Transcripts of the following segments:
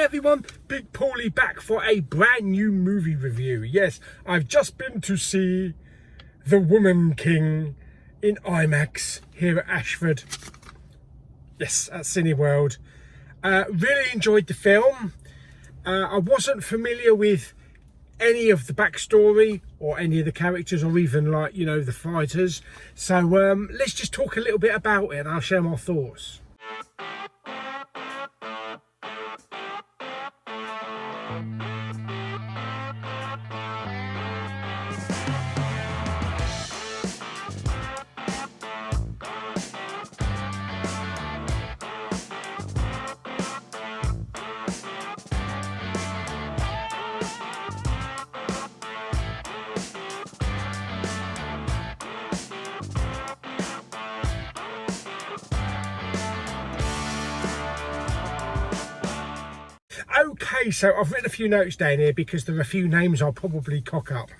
everyone, Big Pauly back for a brand new movie review. Yes, I've just been to see The Woman King in IMAX here at Ashford. Yes, at Cineworld. Really enjoyed the film. I wasn't familiar with any of the backstory or any of the characters or even, like, you know, the fighters. So let's just talk a little bit about it and I'll share my thoughts. Okay, so I've written a few notes down here because there are a few names I'll probably cock up.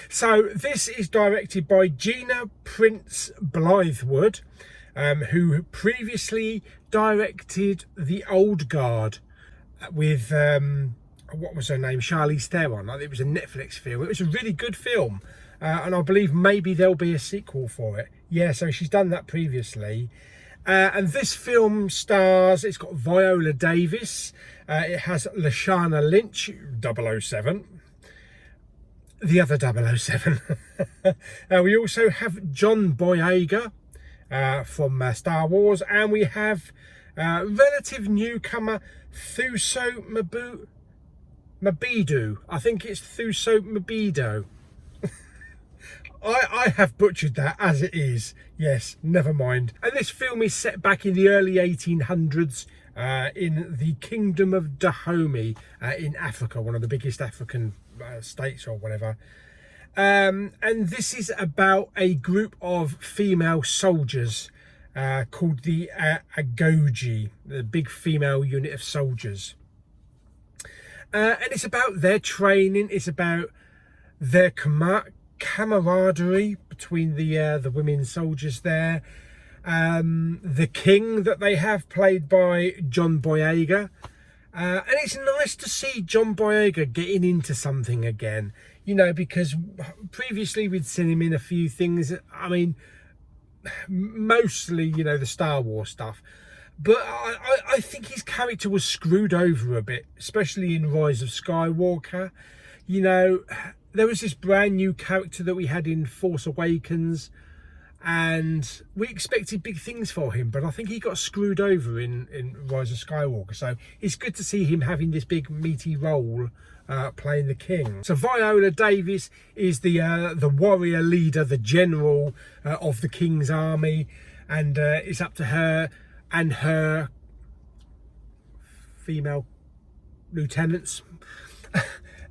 So this is directed by Gina Prince Blythewood, who previously directed The Old Guard with, what was her name, Charlize Theron. It was a Netflix film. It was a really good film, and I believe maybe there'll be a sequel for it. Yeah, so she's done that previously. And this film stars, it's got Viola Davis, it has Lashana Lynch, 007, the other 007. We also have John Boyega from Star Wars, and we have relative newcomer Thuso Mabidu. I think it's Thuso Mabido. I have butchered that as it is. Yes, never mind. And this film is set back in the early 1800s in the Kingdom of Dahomey in Africa, one of the biggest African states or whatever. And this is about a group of female soldiers called the Agoji, the big female unit of soldiers. And it's about their training. It's about their camaraderie between the women soldiers there. The king that they have, played by John Boyega, and it's nice to see John Boyega getting into something again, you know, because previously we'd seen him in a few things. I mean, mostly, you know, the Star Wars stuff, but I think his character was screwed over a bit, especially in Rise of Skywalker. You know, there was this brand new character that we had in Force Awakens, and we expected big things for him, but I think he got screwed over in Rise of Skywalker. So it's good to see him having this big meaty role playing the king. So Viola Davis is the warrior leader, the general of the king's army, and it's up to her and her female lieutenants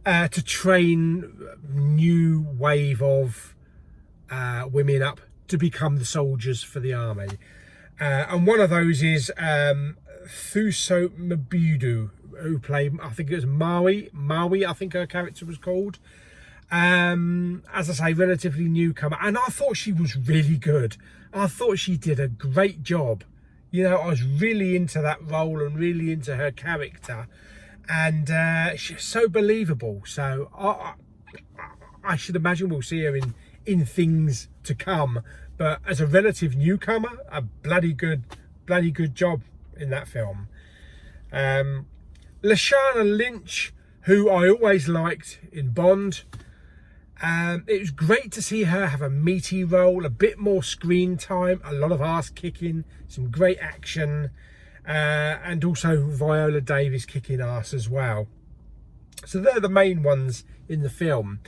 to train new wave of women up to become the soldiers for the army. And one of those is Thuso Mabidu, who played, I think it was Maui, I think her character was called. As I say, relatively newcomer, and I thought she was really good. I thought she did a great job. You know, I was really into that role and really into her character, and she's so believable. So I should imagine we'll see her in things to come, but as a relative newcomer, a bloody good job in that film. Lashana Lynch, who I always liked in Bond, it was great to see her have a meaty role, a bit more screen time, a lot of ass kicking, some great action, and also Viola Davis kicking ass as well. So they're the main ones in the film.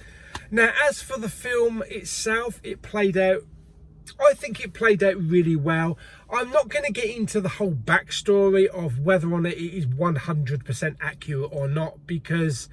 Now, as for the film itself, I think it played out really well. I'm not going to get into the whole backstory of whether or not it is 100% accurate or not, because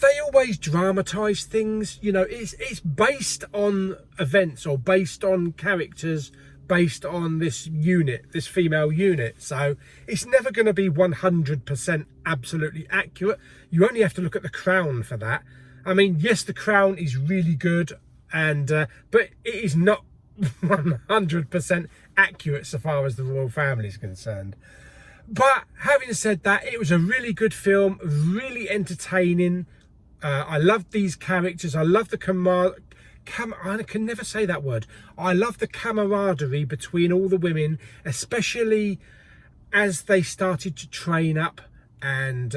they always dramatise things. You know, it's based on events or based on characters, based on this unit, this female unit. So it's never going to be 100% absolutely accurate. You only have to look at The Crown for that. I mean, yes, The Crown is really good, and but it is not 100% accurate so far as the royal family is concerned. But having said that, it was a really good film, really entertaining. I loved these characters. I love the I can never say that word. I love the camaraderie between all the women, especially as they started to train up and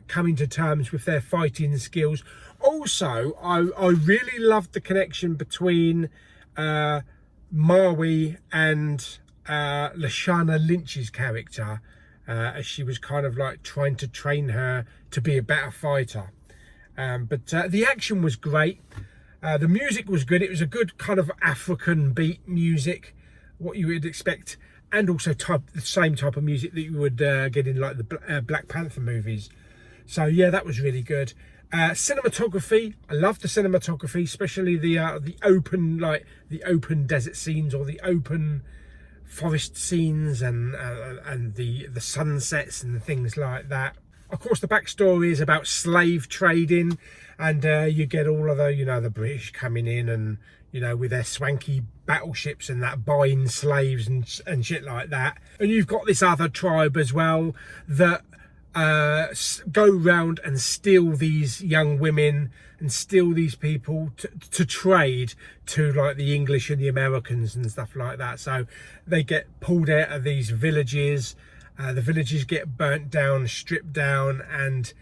coming to terms with their fighting skills. Also, I really loved the connection between Maui and Lashana Lynch's character, as she was kind of like trying to train her to be a better fighter. But the action was great. The music was good. It was a good kind of African beat music, what you would expect, and also the same type of music that you would get in like the Black Panther movies. So yeah, that was really good. Cinematography, I love the cinematography, especially the open desert scenes or the open forest scenes and the sunsets and things like that. Of course, the backstory is about slave trading, and you get all of the British coming in and with their swanky battleships and that, buying slaves and shit like that. And you've got this other tribe as well that go round and steal these young women and steal these people to trade to like the English and the Americans and stuff like that. So they get pulled out of these villages. The villages get burnt down, stripped down, and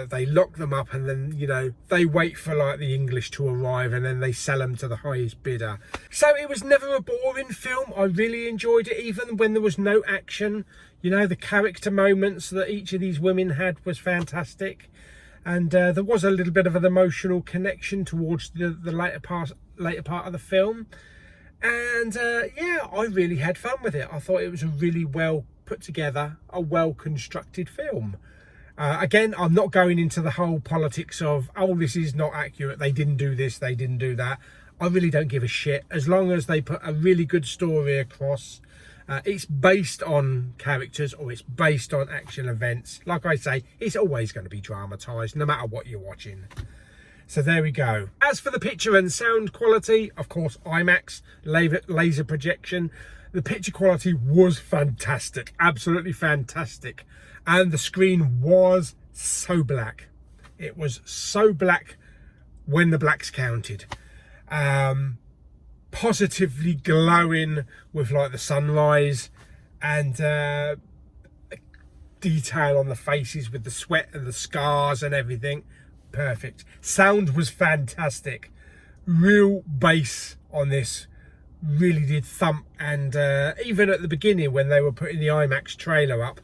they lock them up, and then they wait for like the English to arrive, and then they sell them to the highest bidder. So it was never a boring film. I really enjoyed it, even when there was no action. The character moments that each of these women had was fantastic, and there was a little bit of an emotional connection towards the later part of the film. And yeah, I really had fun with it. I thought it was a really well put together, a well constructed film. Again, I'm not going into the whole politics of, oh, this is not accurate, they didn't do this, they didn't do that. I really don't give a shit, as long as they put a really good story across. It's based on characters, or it's based on action events. Like I say, it's always going to be dramatised, no matter what you're watching. So there we go. As for the picture and sound quality, of course, IMAX, laser projection. The picture quality was fantastic, absolutely fantastic. And the screen was so black. It was so black when the blacks counted. Positively glowing with like the sunrise, and detail on the faces with the sweat and the scars and everything. Perfect. Sound was fantastic. Real bass on this. Really did thump, and even at the beginning when they were putting the IMAX trailer up,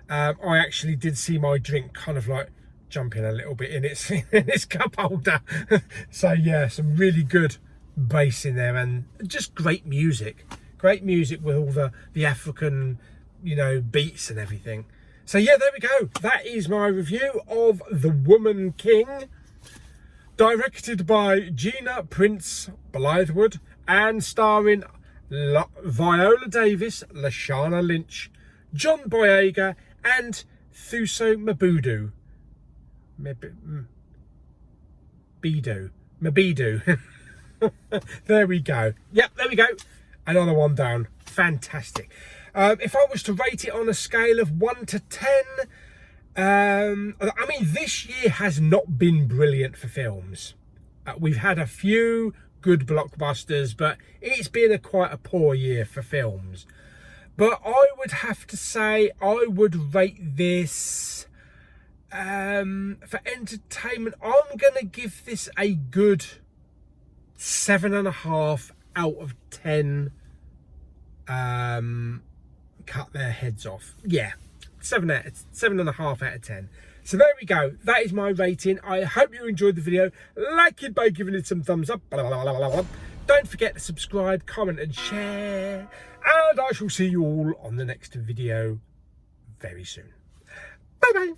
I actually did see my drink kind of like jumping a little bit in its cup holder. So yeah, some really good bass in there, and just great music with all the African beats and everything. So yeah, there we go. That is my review of The Woman King, directed by Gina Prince Blythewood and starring Viola Davis, Lashana Lynch, John Boyega and Thuso Mabidu. Mabidu. There we go. Yep, there we go. Another one down. Fantastic. If I was to rate it on a scale of 1 to 10, I mean, this year has not been brilliant for films. We've had a few good blockbusters, but it's been quite a poor year for films. But I would have to say I would rate this, for entertainment, I'm going to give this a good 7.5 out of 10. Cut their heads off. Yeah, 7.5 out of 10. So there we go. That is my rating. I hope you enjoyed the video. Like it by giving it some thumbs up. Don't forget to subscribe, comment and share. And I shall see you all on the next video very soon. Bye bye.